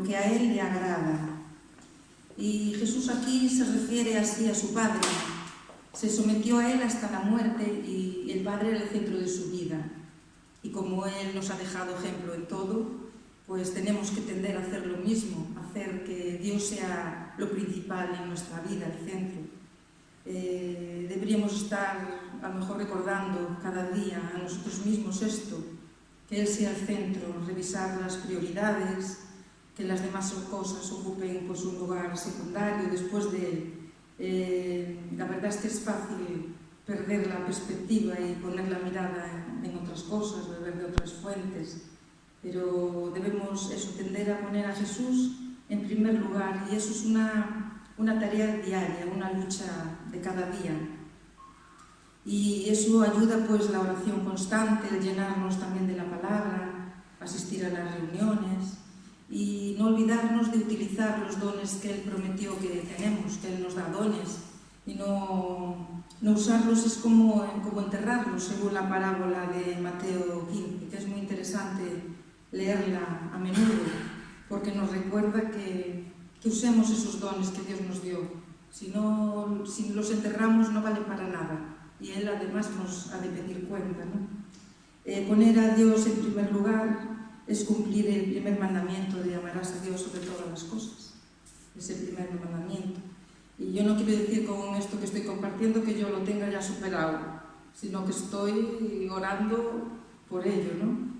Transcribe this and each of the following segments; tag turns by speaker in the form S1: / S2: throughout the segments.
S1: que a Él le agrada. Y Jesús aquí se refiere así a su Padre. Se sometió a Él hasta la muerte y el Padre era el centro de su vida. Y como Él nos ha dejado ejemplo en todo, pues tenemos que tender a hacer lo mismo, hacer que Dios sea lo principal en nuestra vida, el centro. Deberíamos estar a lo mejor recordando cada día a nosotros mismos esto, que Él sea el centro, revisar las prioridades, que las demás cosas ocupen pues, un lugar secundario después de Él. La verdad es que es fácil perder la perspectiva y poner la mirada en otras cosas, beber de otras fuentes, pero debemos tender a poner a Jesús en primer lugar, y eso es una tarea diaria, una lucha de cada día. Y eso ayuda pues la oración constante, el llenarnos también de la palabra, asistir a las reuniones y no olvidarnos de utilizar los dones que Él prometió que tenemos, que Él nos da dones, y no usarlos es como enterrarlos, según la parábola de Mateo 15, que es muy interesante leerla a menudo, porque nos recuerda que usemos esos dones que Dios nos dio. Si los enterramos no valen para nada. Y Él además nos ha de pedir cuenta, ¿no? Poner a Dios en primer lugar es cumplir el primer mandamiento de amarás a Dios sobre todas las cosas. Es el primer mandamiento. Y yo no quiero decir con esto que estoy compartiendo que yo lo tenga ya superado, sino que estoy orando por ello, ¿no?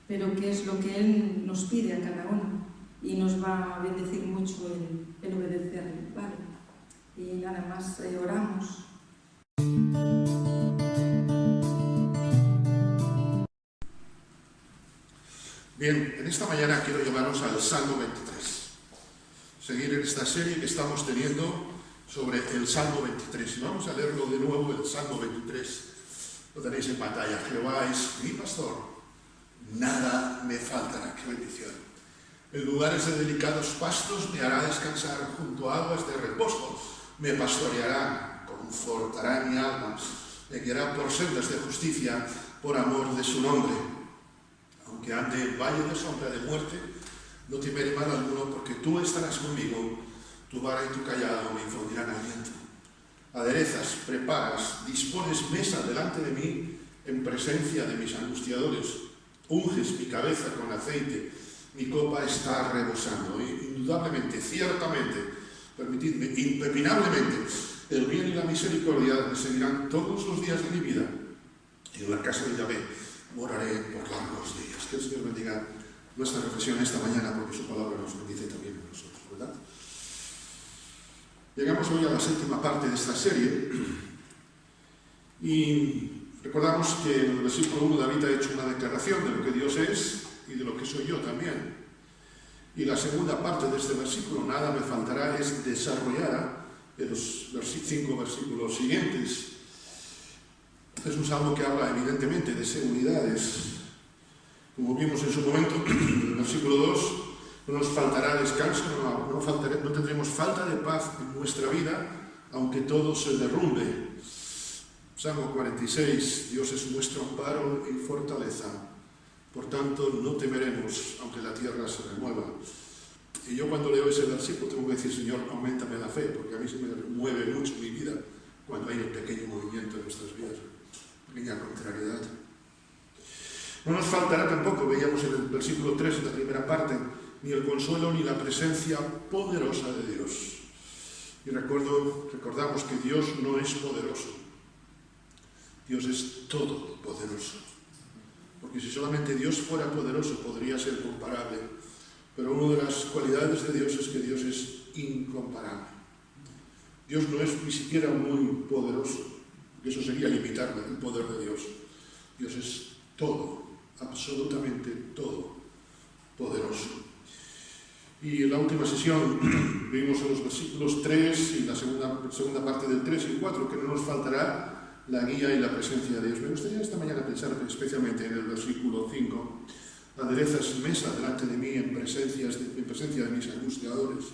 S1: Pero que es lo que Él nos pide a cada uno y nos va a bendecir mucho el obedecerle, ¿vale? Y nada más, oramos.
S2: Bien, en esta mañana quiero llevaros al Salmo 23. Seguir en esta serie que estamos teniendo sobre el Salmo 23. Y vamos a leerlo de nuevo, el Salmo 23. Lo tenéis en pantalla. Jehová es mi pastor, nada me faltará. ¡Qué bendición! En lugares de delicados pastos me hará descansar, junto a aguas de reposo me pastoreará, confortará mi alma, me guiará por sendas de justicia, por amor de su nombre. Aunque ande en valle de sombra de muerte, no temeré mal alguno, porque tú estarás conmigo, tu vara y tu callado me infundirán aliento. Aderezas, preparas, dispones mesa delante de mí, en presencia de mis angustiadores. Unges mi cabeza con aceite, mi copa está rebosando. Indudablemente, ciertamente, permitidme, impepinablemente, el bien y la misericordia me seguirán todos los días de mi vida. Y en la casa de Yahvé moraré por largos días. Que el Señor bendiga nuestra reflexión esta mañana, porque su palabra nos bendice también a nosotros, ¿verdad? Llegamos hoy a la séptima parte de esta serie y recordamos que en el versículo 1 David ha hecho una declaración de lo que Dios es y de lo que soy yo también. Y la segunda parte de este versículo, nada me faltará, es desarrollada en los 5 versículos siguientes. Es un salmo que habla evidentemente de seguridades. Como vimos en su momento, en el versículo 2, no nos faltará descanso, no tendremos falta de paz en nuestra vida, aunque todo se derrumbe. Salmo 46, Dios es nuestro amparo y fortaleza, por tanto no temeremos, aunque la tierra se remueva. Y yo cuando leo ese versículo tengo que decir, Señor, auméntame la fe, porque a mí se me mueve mucho mi vida cuando hay un pequeño movimiento en nuestras vidas, pequeña contrariedad. No nos faltará tampoco, veíamos en el versículo 3, en la primera parte, ni el consuelo ni la presencia poderosa de Dios. Y recordamos que Dios no es poderoso, Dios es todopoderoso. Porque si solamente Dios fuera poderoso podría ser comparable, pero una de las cualidades de Dios es que Dios es incomparable. Dios no es ni siquiera muy poderoso, eso sería limitar el poder de Dios. Dios es todo, absolutamente todo, poderoso. Y en la última sesión vimos en los versículos 3 y la segunda parte del 3 y 4 que no nos faltará la guía y la presencia de Dios. Me gustaría esta mañana pensar especialmente en el versículo 5. Aderezas mesa delante de mí en presencia de mis angustiadores.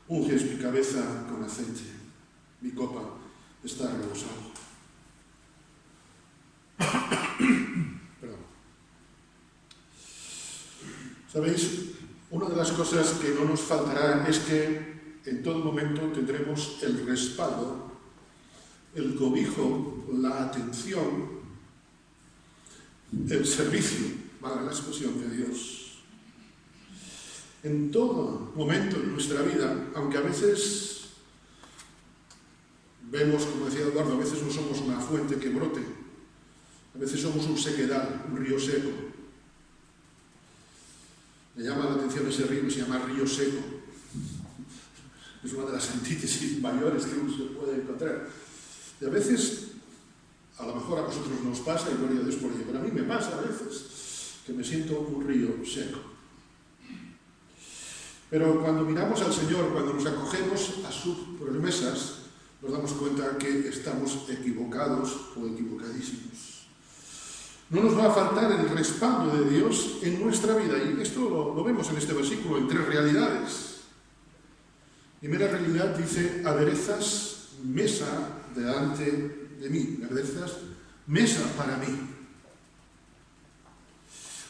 S2: Unges mi cabeza con aceite. Mi copa está rebosando. Perdón. ¿Sabéis? Una de las cosas que no nos faltará es que en todo momento tendremos el respaldo, el cobijo, la atención, el servicio, para la expresión de Dios. En todo momento en nuestra vida, aunque a veces vemos, como decía Eduardo, a veces no somos una fuente que brote, a veces somos un sequedal, un río seco. Me llama la atención ese río que se llama río seco. Es una de las antítesis mayores que uno se puede encontrar. Y a veces, a lo mejor a vosotros nos pasa, y gloria a Dios por ello, pero a mí me pasa a veces que me siento un río seco. Pero cuando miramos al Señor, cuando nos acogemos a sus promesas, nos damos cuenta que estamos equivocados o equivocadísimos. No nos va a faltar el respaldo de Dios en nuestra vida, y esto lo vemos en este versículo, en 3 realidades. Primera realidad dice: aderezas mesa delante de mí, aderezas mesa para mí.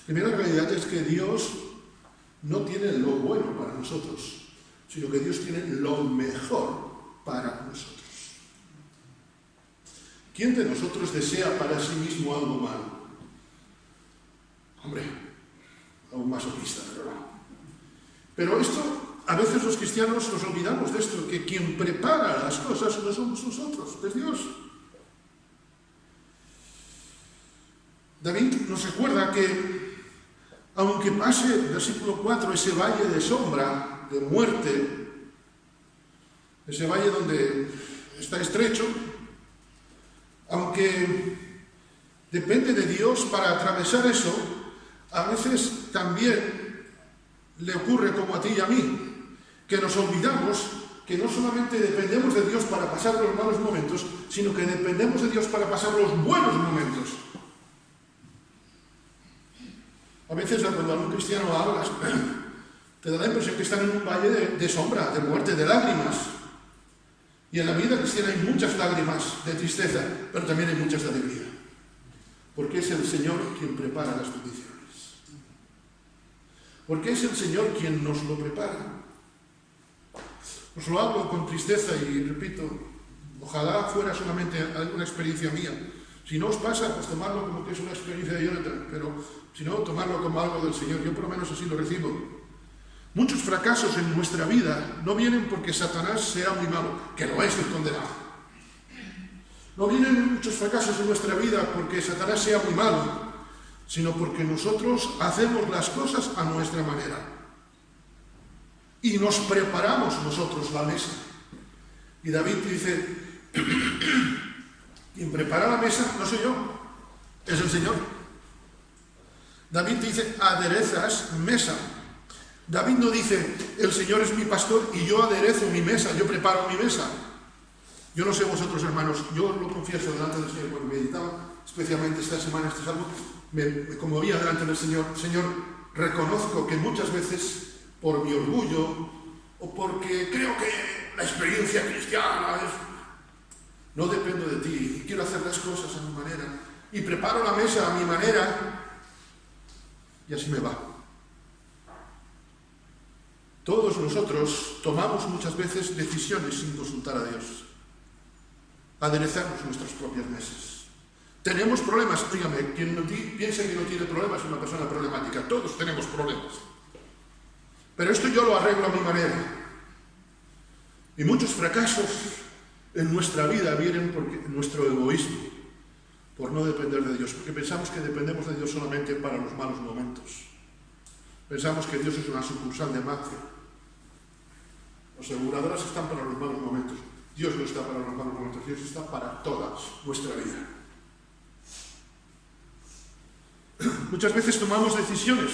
S2: Primera realidad es que Dios no tiene lo bueno para nosotros, sino que Dios tiene lo mejor para nosotros. ¿Quién de nosotros desea para sí mismo algo malo? Hombre, a un masoquista, ¿verdad? Pero esto, a veces los cristianos nos olvidamos de esto, que quien prepara las cosas no somos nosotros, es Dios. David nos recuerda que, aunque pase, versículo 4, ese valle de sombra, de muerte, ese valle donde está estrecho, aunque depende de Dios para atravesar eso, a veces también le ocurre como a ti y a mí, que nos olvidamos que no solamente dependemos de Dios para pasar los malos momentos, sino que dependemos de Dios para pasar los buenos momentos. A veces cuando a un cristiano hablas, te da la impresión que están en un valle de sombra, de muerte, de lágrimas. Y en la vida cristiana hay muchas lágrimas de tristeza, pero también hay muchas de alegría. Porque es el Señor quien prepara las bendiciones. Porque es el Señor quien nos lo prepara. Os lo hablo con tristeza y repito, ojalá fuera solamente una experiencia mía. Si no os pasa, pues tomarlo como que es una experiencia de Jonathan, pero si no, tomarlo como algo del Señor. Yo por lo menos así lo recibo. Muchos fracasos en nuestra vida no vienen porque Satanás sea muy malo, que lo es el condenado. No vienen muchos fracasos en nuestra vida porque Satanás sea muy malo, sino porque nosotros hacemos las cosas a nuestra manera. Y nos preparamos nosotros la mesa. Y David dice, quien prepara la mesa no soy yo, es el Señor. David dice, aderezas mesa. David no dice, el Señor es mi pastor y yo aderezo mi mesa, yo preparo mi mesa. Yo no sé vosotros, hermanos, yo lo confieso delante del Señor cuando meditaba, especialmente esta semana, este salmo, me conmovía delante del Señor. Señor, reconozco que muchas veces, por mi orgullo, o porque creo que la experiencia cristiana no dependo de ti, y quiero hacer las cosas a mi manera, y preparo la mesa a mi manera, y así me va. Todos nosotros tomamos muchas veces decisiones sin consultar a Dios. Aderezamos nuestras propias mesas. Tenemos problemas, dígame, quien piensa que no tiene problemas es una persona problemática. Todos tenemos problemas. Pero esto yo lo arreglo a mi manera. Y muchos fracasos en nuestra vida vienen por nuestro egoísmo, por no depender de Dios, porque pensamos que dependemos de Dios solamente para los malos momentos. Pensamos que Dios es una sucursal de Macro. Las aseguradoras están para los malos momentos. Dios no está para los malos momentos, Dios está para toda nuestra vida. Muchas veces tomamos decisiones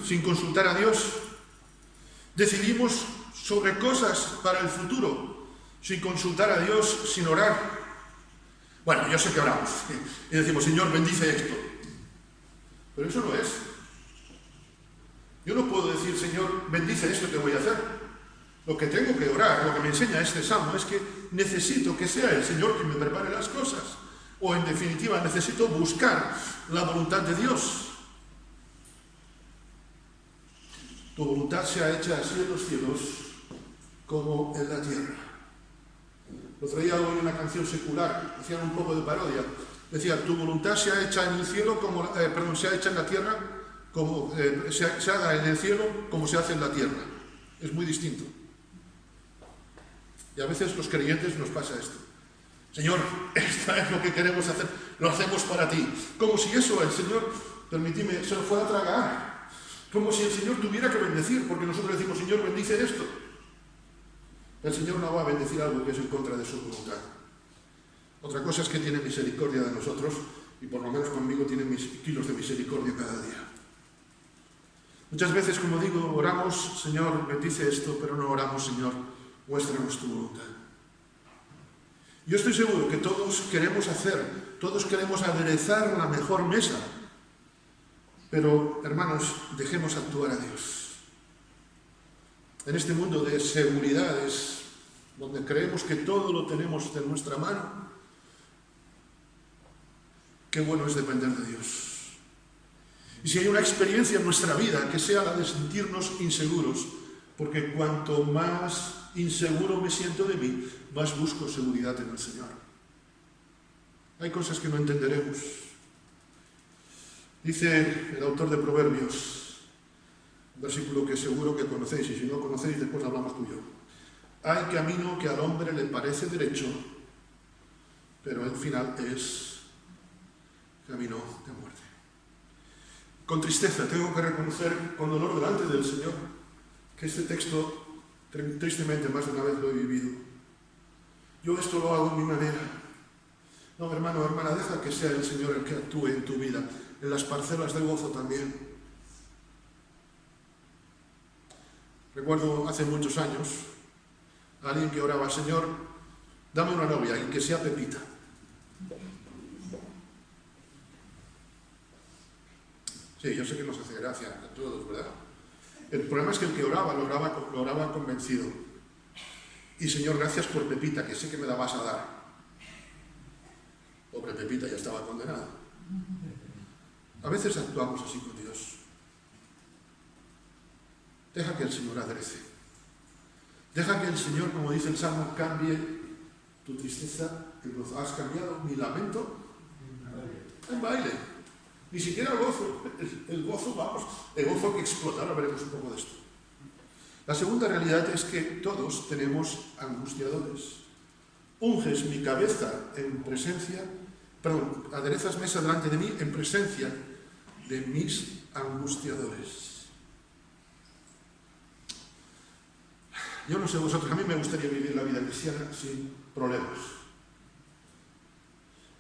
S2: sin consultar a Dios. Decidimos sobre cosas para el futuro sin consultar a Dios, sin orar. Bueno, yo sé que oramos y decimos, Señor, bendice esto. Pero eso no es. Yo no puedo decir, Señor, bendice esto que voy a hacer. Lo que tengo que orar, lo que me enseña este salmo, es que necesito que sea el Señor quien me prepare las cosas. O en definitiva, necesito buscar la voluntad de Dios. tu voluntad sea hecha así en los cielos como en la tierra. Lo traía hoy una canción secular, hacían un poco de parodia. Decía, tu voluntad sea hecha en el cielo como, sea hecha en la tierra, como se haga en el cielo como se hace en la tierra. Es muy distinto. Y a veces los creyentes nos pasa esto. Señor, esto es lo que queremos hacer, lo hacemos para ti. Como si eso el Señor, permitidme, se lo fuera a tragar. Como si el Señor tuviera que bendecir, porque nosotros decimos, Señor, bendice esto. El Señor no va a bendecir algo que es en contra de su voluntad. Otra cosa es que tiene misericordia de nosotros, y por lo menos conmigo tiene mis kilos de misericordia cada día. Muchas veces, como digo, oramos, Señor, bendice esto, pero no oramos, Señor, muéstranos tu voluntad. Yo estoy seguro que todos queremos aderezar la mejor mesa, pero, hermanos, dejemos actuar a Dios. En este mundo de seguridades, donde creemos que todo lo tenemos de nuestra mano, qué bueno es depender de Dios. Y si hay una experiencia en nuestra vida que sea la de sentirnos inseguros, porque cuanto más inseguro me siento de mí, más busco seguridad en el Señor. Hay cosas que no entenderemos. Dice el autor de Proverbios, un versículo que seguro que conocéis, y si no conocéis, después hablamos tú y yo. Hay camino que al hombre le parece derecho, pero el final es camino de muerte. Con tristeza tengo que reconocer, con dolor delante del Señor, que este texto, tristemente, más de una vez lo he vivido. Yo esto lo hago a mi manera. No, hermano, hermana, deja que sea el Señor el que actúe en tu vida, en las parcelas de gozo también. Recuerdo hace muchos años a alguien que oraba, Señor, dame una novia y que sea Pepita. Sí, yo sé que nos hace gracia a todos, ¿verdad? El problema es que el que oraba, lo oraba convencido. Y Señor, gracias por Pepita, que sé que me la vas a dar. Pobre Pepita, ya estaba condenada. A veces actuamos así con Dios. Deja que el Señor aderece. Deja que el Señor, como dice el Salmo, cambie tu tristeza en gozo. ¿Has cambiado mi lamento en baile? Ni siquiera el gozo. El gozo, vamos, el gozo que explota. Ahora veremos un poco de esto. La segunda realidad es que todos tenemos angustiadores. Unges mi cabeza en presencia, aderezas mesa delante de mí en presencia de mis angustiadores. Yo no sé vosotros, a mí me gustaría vivir la vida cristiana sin problemas.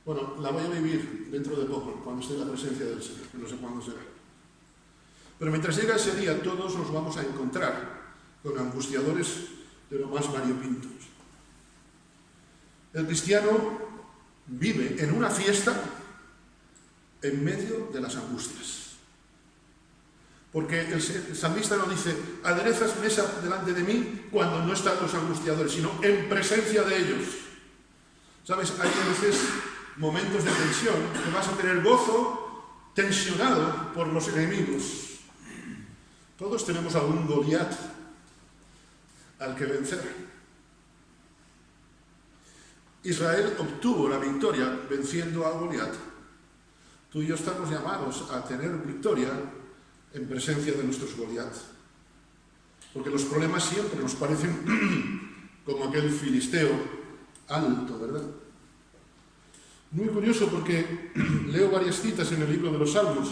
S2: Bueno, la voy a vivir dentro de poco, cuando esté en la presencia del Señor, que no sé cuándo será. Pero mientras llega ese día, todos nos vamos a encontrar con angustiadores de lo más variopintos. El cristiano vive en una fiesta en medio de las angustias. Porque el salmista no dice, aderezas mesa delante de mí cuando no están los angustiadores, sino en presencia de ellos. ¿Sabes? Hay a veces momentos de tensión que vas a tener gozo tensionado por los enemigos. Todos tenemos algún Goliat al que vencer. Israel obtuvo la victoria venciendo a Goliat. Tú y yo estamos llamados a tener victoria en presencia de nuestros Goliat. Porque los problemas siempre nos parecen como aquel filisteo alto, ¿verdad? Muy curioso porque leo varias citas en el libro de los Salmos,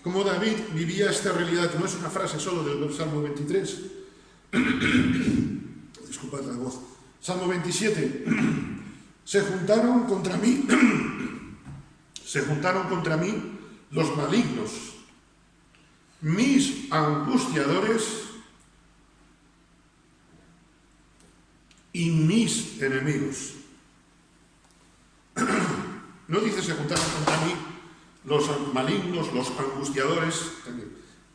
S2: como David vivía esta realidad, que no es una frase solo del Salmo 23. Disculpad la voz. Salmo 27. Se juntaron contra mí los malignos, mis angustiadores y mis enemigos. No dice se juntaron contra mí los malignos, los angustiadores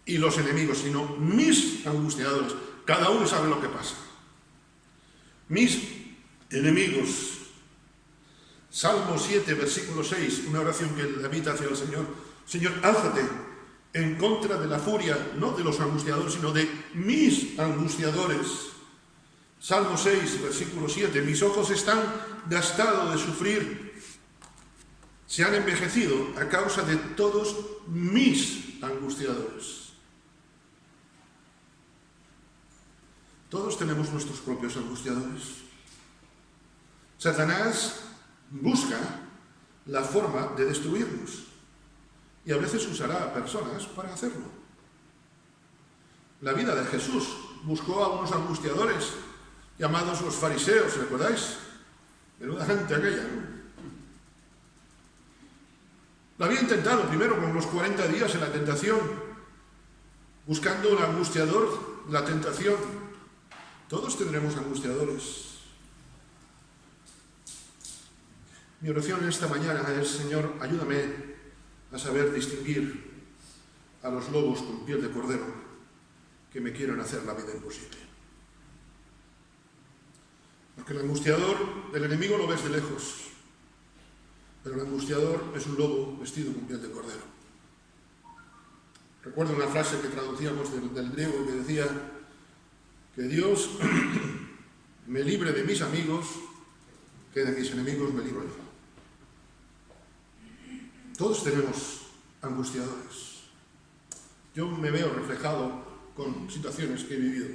S2: y los enemigos, sino mis angustiadores. Cada uno sabe lo que pasa. Mis enemigos. Salmo 7, versículo 6, una oración que David hace al Señor. Señor, álzate en contra de la furia, no de los angustiadores, sino de mis angustiadores. Salmo 6, versículo 7, mis ojos están gastados de sufrir, se han envejecido a causa de todos mis angustiadores. Todos tenemos nuestros propios angustiadores. Satanás busca la forma de destruirnos y a veces usará a personas para hacerlo. La vida de Jesús buscó a unos angustiadores llamados los fariseos, ¿recordáis? Menuda gente aquella, ¿no? Lo había intentado primero con los 40 días en la tentación, buscando un angustiador, la tentación. Todos tendremos angustiadores. Mi oración esta mañana es: Señor, ayúdame a saber distinguir a los lobos con piel de cordero que me quieren hacer la vida imposible. Porque el angustiador del enemigo lo ves de lejos, pero el angustiador es un lobo vestido con piel de cordero. Recuerdo una frase que traducíamos del griego que decía que Dios me libre de mis amigos, que de mis enemigos me libro yo. Todos tenemos angustiadores. Yo me veo reflejado con situaciones que he vivido.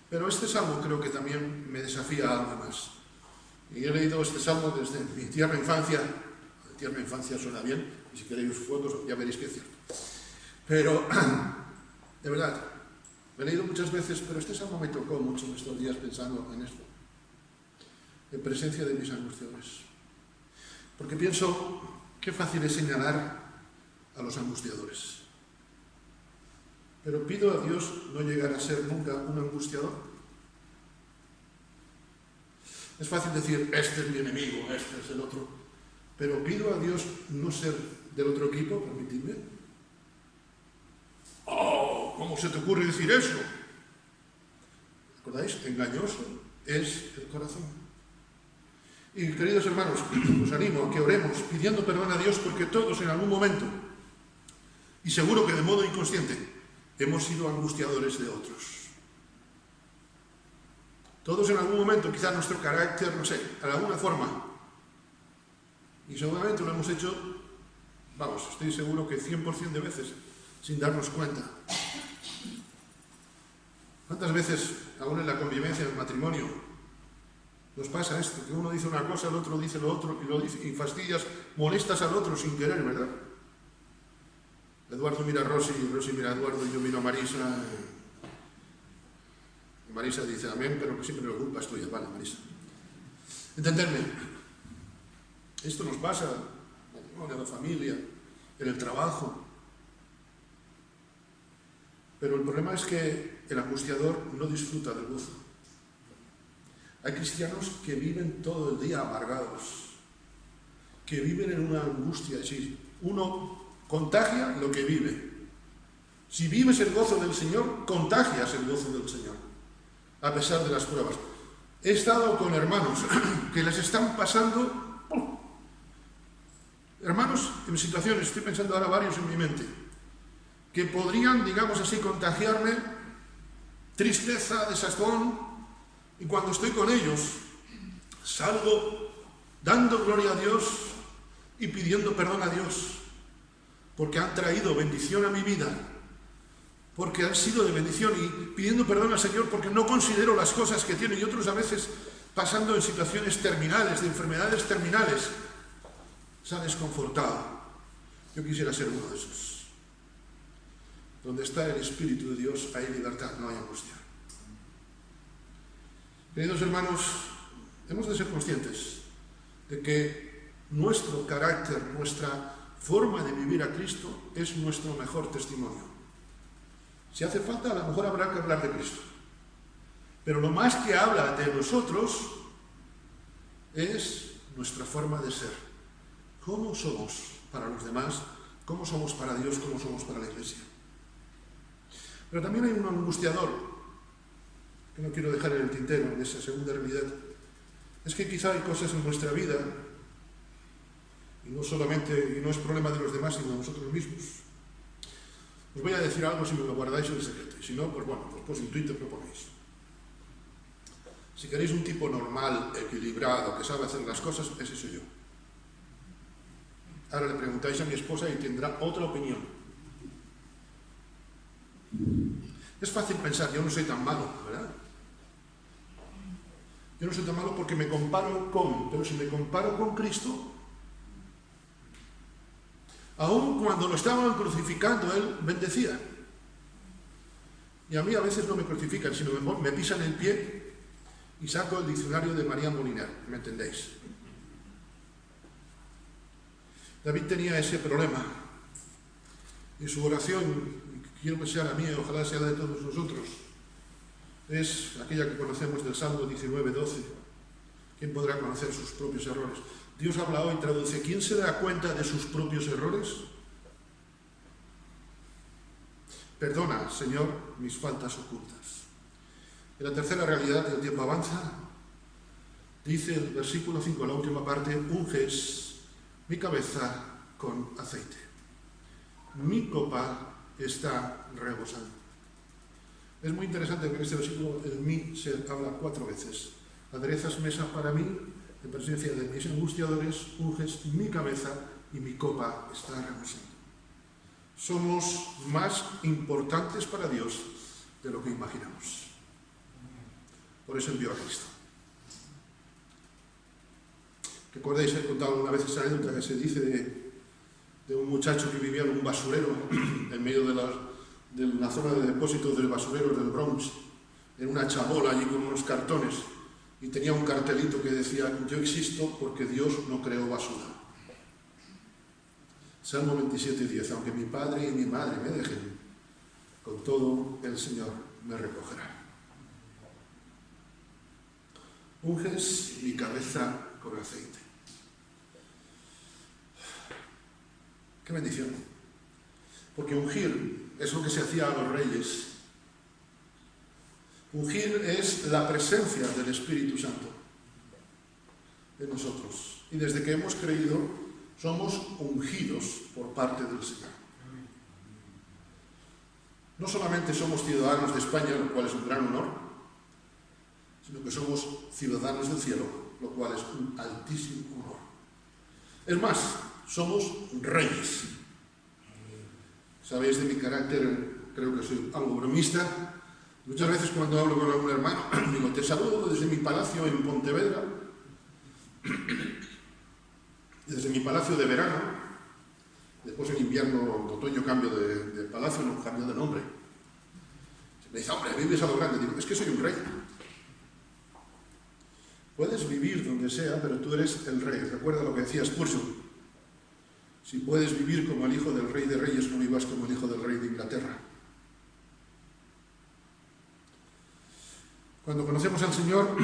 S2: Pero este salmo creo que también me desafía a algo más. Y he leído este salmo desde mi tierna infancia. Tierna infancia suena bien, y si queréis fotos ya veréis que es cierto. Pero, de verdad, lo he leído muchas veces, pero este salmo me tocó mucho estos días pensando en esto. En presencia de mis angustiadores. Porque pienso, qué fácil es señalar a los angustiadores. Pero pido a Dios no llegar a ser nunca un angustiador. Es fácil decir, este es mi enemigo, este es el otro. Pero pido a Dios no ser del otro equipo, permitidme. ¡Oh! ¿Cómo se te ocurre decir eso? ¿Recordáis? Engañoso es el corazón. Y queridos hermanos, os animo a que oremos pidiendo perdón a Dios, porque todos en algún momento, y seguro que de modo inconsciente, hemos sido angustiadores de otros. Todos en algún momento, quizá nuestro carácter, no sé, de alguna forma, y seguramente lo hemos hecho, vamos, estoy seguro que 100% de veces, sin darnos cuenta. ¿Cuántas veces, aún en la convivencia del matrimonio, nos pasa esto? Que uno dice una cosa, el otro dice lo otro, y lo dice, y fastidias, molestas al otro sin querer, ¿verdad? Eduardo mira a Rosy, Rosy mira a Eduardo, y yo miro a Marisa. Y Marisa dice amén, pero que siempre la culpa es tuya. Vale, Marisa. Entenderme. Esto nos pasa en la familia, en el trabajo. Pero el problema es que el angustiador no disfruta del gozo. Hay cristianos que viven todo el día amargados, que viven en una angustia. Si uno contagia lo que vive. Si vives el gozo del Señor, contagias el gozo del Señor, a pesar de las pruebas. He estado con hermanos que les están pasando, hermanos en situaciones, estoy pensando ahora varios en mi mente, que podrían, digamos así, contagiarme tristeza, desazón, y cuando estoy con ellos, salgo dando gloria a Dios y pidiendo perdón a Dios, porque han traído bendición a mi vida, porque han sido de bendición, y pidiendo perdón al Señor porque no considero las cosas que tienen, y otros a veces pasando en situaciones terminales, de enfermedades terminales, se han desconfortado. Yo quisiera ser uno de esos. Donde está el Espíritu de Dios hay libertad, no hay angustia. Queridos hermanos, hemos de ser conscientes de que nuestro carácter, nuestra forma de vivir a Cristo es nuestro mejor testimonio. Si hace falta, a lo mejor habrá que hablar de Cristo. Pero lo más que habla de nosotros es nuestra forma de ser. ¿Cómo somos para los demás? ¿Cómo somos para Dios? ¿Cómo somos para la Iglesia? Pero también hay un angustiador que no quiero dejar en el tintero de esa segunda realidad. Es que quizá hay cosas en nuestra vida, y no solamente, y no es problema de los demás, sino de nosotros mismos, Os voy a decir algo si me lo guardáis en secreto, y si no, pues bueno, pues en Twitter lo ponéis. Si queréis un tipo normal, equilibrado, que sabe hacer las cosas, ese soy yo. Ahora le preguntáis a mi esposa y tendrá otra opinión. Es fácil pensar, yo no soy tan malo, ¿verdad? Yo no soy tan malo porque me comparo con, pero si me comparo con Cristo, aún cuando lo estaban crucificando, Él bendecía. Y a mí a veces no me crucifican, sino me pisan el pie y saco el diccionario de María Moliner, ¿me entendéis? David tenía ese problema. Y su oración, quiero que sea la mía, ojalá sea la de todos nosotros, es aquella que conocemos del Salmo 19:12. ¿Quién podrá conocer sus propios errores? Dios habla hoy, traduce, ¿quién se da cuenta de sus propios errores? Perdona, Señor, mis faltas ocultas. Y la tercera realidad, el tiempo avanza, dice el versículo 5, la última parte, unges mi cabeza con aceite. Mi copa está rebosando. Es muy interesante que en este versículo el mí se habla 4 veces. Aderezas mesa para mí, en presencia de mis angustiadores, unges mi cabeza y mi copa está rebosando. Somos más importantes para Dios de lo que imaginamos. Por eso envió a Cristo. ¿Recordáis? He contado alguna vez esa anécdota que se dice de un muchacho que vivía en un basurero en medio de la zona de depósitos del basurero del Bronx, en una chabola allí con unos cartones, y tenía un cartelito que decía: yo existo porque Dios no creó basura. Salmo 27:10, aunque mi padre y mi madre me dejen, con todo el Señor me recogerá. Unges mi cabeza con aceite. ¡Qué bendición! Porque ungir es lo que se hacía a los reyes. Ungir es la presencia del Espíritu Santo en nosotros. Y desde que hemos creído, somos ungidos por parte del Señor. No solamente somos ciudadanos de España, lo cual es un gran honor, sino que somos ciudadanos del cielo, lo cual es un altísimo honor. Es más, somos reyes. Sabéis de mi carácter, creo que soy algo bromista. Muchas veces cuando hablo con algún hermano, digo: te saludo desde mi palacio en Pontevedra, desde mi palacio de verano. Después en invierno, en otoño cambio de palacio, no cambio de nombre. Me dice: hombre, vives a lo grande. Digo: es que soy un rey. Puedes vivir donde sea, pero tú eres el rey. Recuerda lo que decía Spurgeon: si puedes vivir como el hijo del rey de reyes, no vivas como el hijo del rey de Inglaterra. Cuando conocemos al Señor,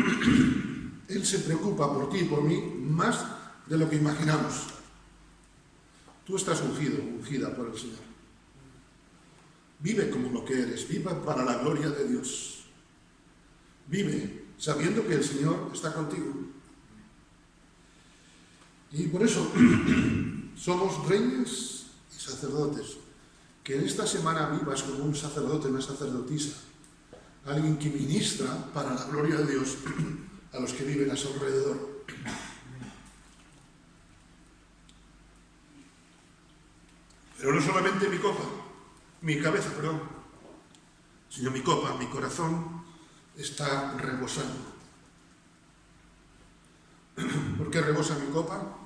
S2: Él se preocupa por ti y por mí más de lo que imaginamos. Tú estás ungido, ungida por el Señor. Vive como lo que eres, vive para la gloria de Dios. Vive sabiendo que el Señor está contigo. Y por eso somos reyes y sacerdotes. Que en esta semana vivas como un sacerdote, una sacerdotisa, alguien que ministra para la gloria de Dios a los que viven a su alrededor. Pero no solamente mi cabeza, sino mi copa, mi corazón está rebosando. ¿Por qué rebosa mi copa?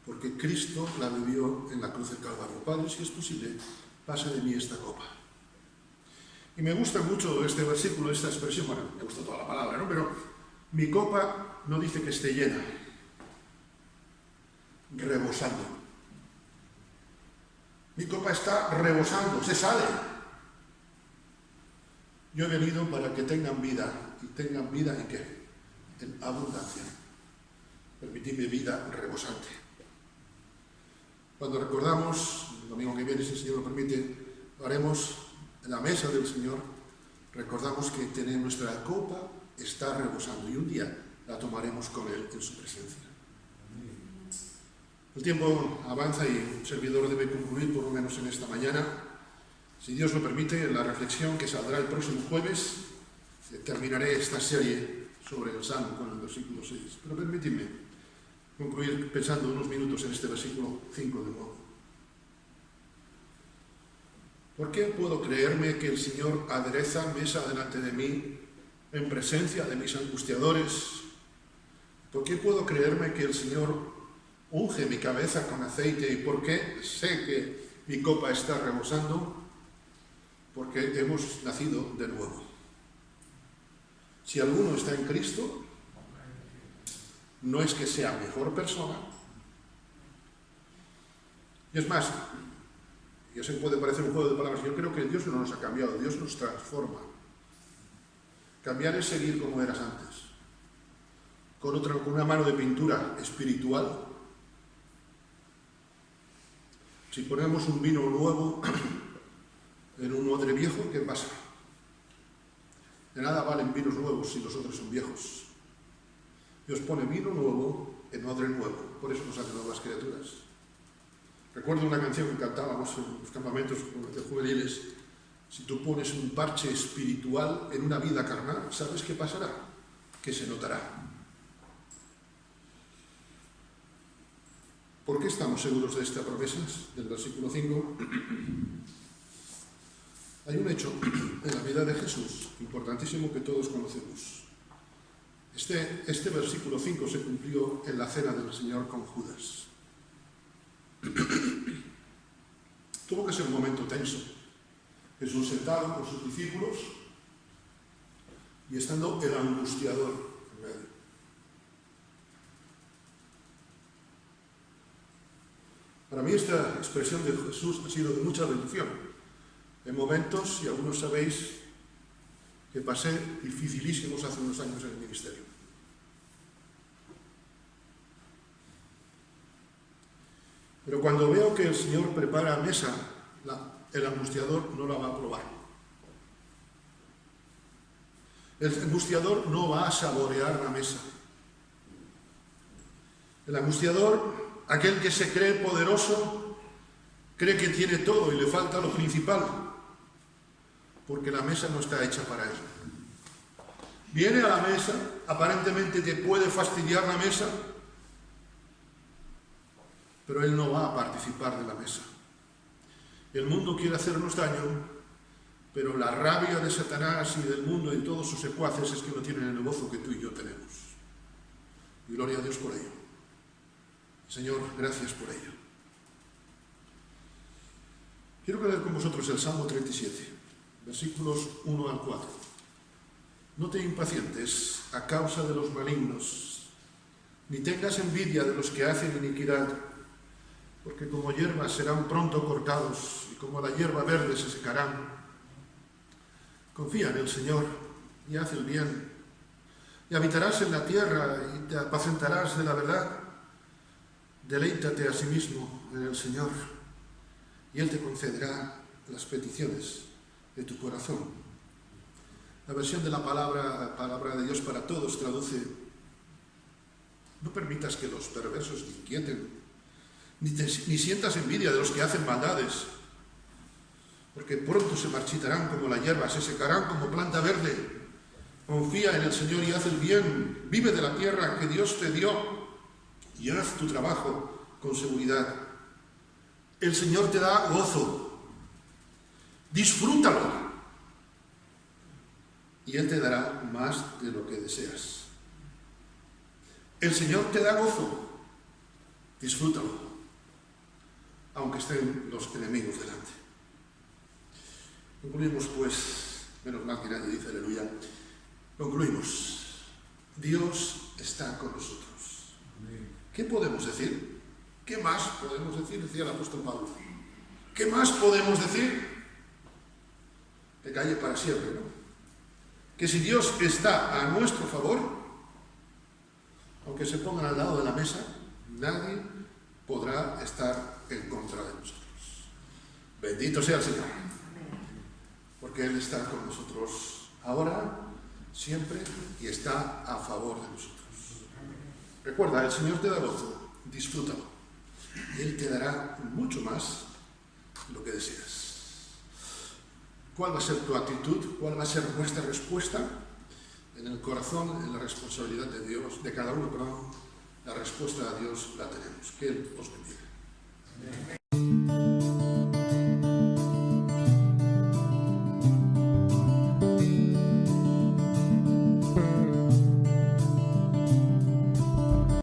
S2: Porque Cristo la bebió en la cruz del Calvario. Padre, si es posible, pasa de mí esta copa. Y me gusta mucho este versículo, esta expresión. Bueno, me gusta toda la palabra, ¿no? Pero mi copa no dice que esté llena, rebosando. Mi copa está rebosando, se sale. Yo he venido para que tengan vida. ¿Y tengan vida en qué? En abundancia. Permitidme vida rebosante. Cuando recordamos, el domingo que viene, si el Señor lo permite, lo haremos en la mesa del Señor. Recordamos que nuestra copa está rebosando y un día la tomaremos con Él en su presencia. El tiempo avanza y el servidor debe concluir por lo menos en esta mañana. Si Dios lo permite, en la reflexión que saldrá el próximo jueves, terminaré esta serie sobre el Salmo con el versículo 6. Pero permitidme concluir pensando unos minutos en este versículo 5 de nuevo. ¿Por qué puedo creerme que el Señor adereza mesa delante de mí en presencia de mis angustiadores? ¿Por qué puedo creerme que el Señor unge mi cabeza con aceite? ¿Y por qué sé que mi copa está rebosando? Porque hemos nacido de nuevo. Si alguno está en Cristo, no es que sea mejor persona. Y es más, y eso puede parecer un juego de palabras, yo creo que Dios no nos ha cambiado, Dios nos transforma. Cambiar es seguir como eras antes, con una mano de pintura espiritual. Si ponemos un vino nuevo en un odre viejo, ¿qué pasa? De nada valen vinos nuevos si los otros son viejos. Dios pone vino nuevo en odre nuevo, por eso nos hace nuevas criaturas. Recuerdo una canción que cantábamos en los campamentos juveniles. Si tú pones un parche espiritual en una vida carnal, ¿sabes qué pasará? Que se notará. ¿Por qué estamos seguros de esta promesa del versículo 5? Hay un hecho en la vida de Jesús importantísimo que todos conocemos. Este versículo 5 se cumplió en la cena del Señor con Judas. Tuvo que ser un momento tenso. Jesús sentado con sus discípulos y estando el angustiador en medio. Para mí esta expresión de Jesús ha sido de mucha bendición. En momentos, y algunos sabéis, que pasé dificilísimos hace unos años en el ministerio. Pero cuando veo que el Señor prepara mesa, el angustiador no la va a probar. El angustiador no va a saborear la mesa. El angustiador, aquel que se cree poderoso, cree que tiene todo y le falta lo principal, porque la mesa no está hecha para él. Viene a la mesa, aparentemente te puede fastidiar la mesa, pero él no va a participar de la mesa. El mundo quiere hacernos daño, pero la rabia de Satanás y del mundo y todos sus secuaces es que no tienen el gozo que tú y yo tenemos. Y gloria a Dios por ello. Señor, gracias por ello. Quiero leer con vosotros el Salmo 37, versículos 1 al 4. No te impacientes a causa de los malignos, ni tengas envidia de los que hacen iniquidad, porque como hierbas serán pronto cortados, y como la hierba verde se secarán. Confía en el Señor y haz el bien, y habitarás en la tierra y te apacentarás de la verdad. Deleítate a sí mismo en el Señor, y Él te concederá las peticiones de tu corazón. La versión de la palabra de Dios para todos traduce: no permitas que los perversos te inquieten, ni sientas envidia de los que hacen maldades, porque pronto se marchitarán como la hierba, se secarán como planta verde. Confía en el Señor y haz el bien, vive de la tierra que Dios te dio y haz tu trabajo con seguridad. El Señor te da gozo, disfrútalo, y Él te dará más de lo que deseas. El Señor te da gozo, disfrútalo, aunque estén los enemigos delante. Concluimos pues, menos mal que nadie dice aleluya, concluimos. Dios está con nosotros. ¿Qué podemos decir? ¿Qué más podemos decir? Decía el apóstol Pablo. ¿Qué más podemos decir? Que calle para siempre, ¿no? Que si Dios está a nuestro favor, aunque se pongan al lado de la mesa, nadie podrá estar en contra de nosotros. Bendito sea el Señor, porque Él está con nosotros ahora, siempre, y está a favor de nosotros. Recuerda, el Señor te da gozo, disfrútalo. Él te dará mucho más de lo que deseas. ¿Cuál va a ser tu actitud? ¿Cuál va a ser nuestra respuesta? En el corazón, en la responsabilidad de Dios, de cada uno, perdón, la respuesta a Dios la tenemos. Que Él os bendiga.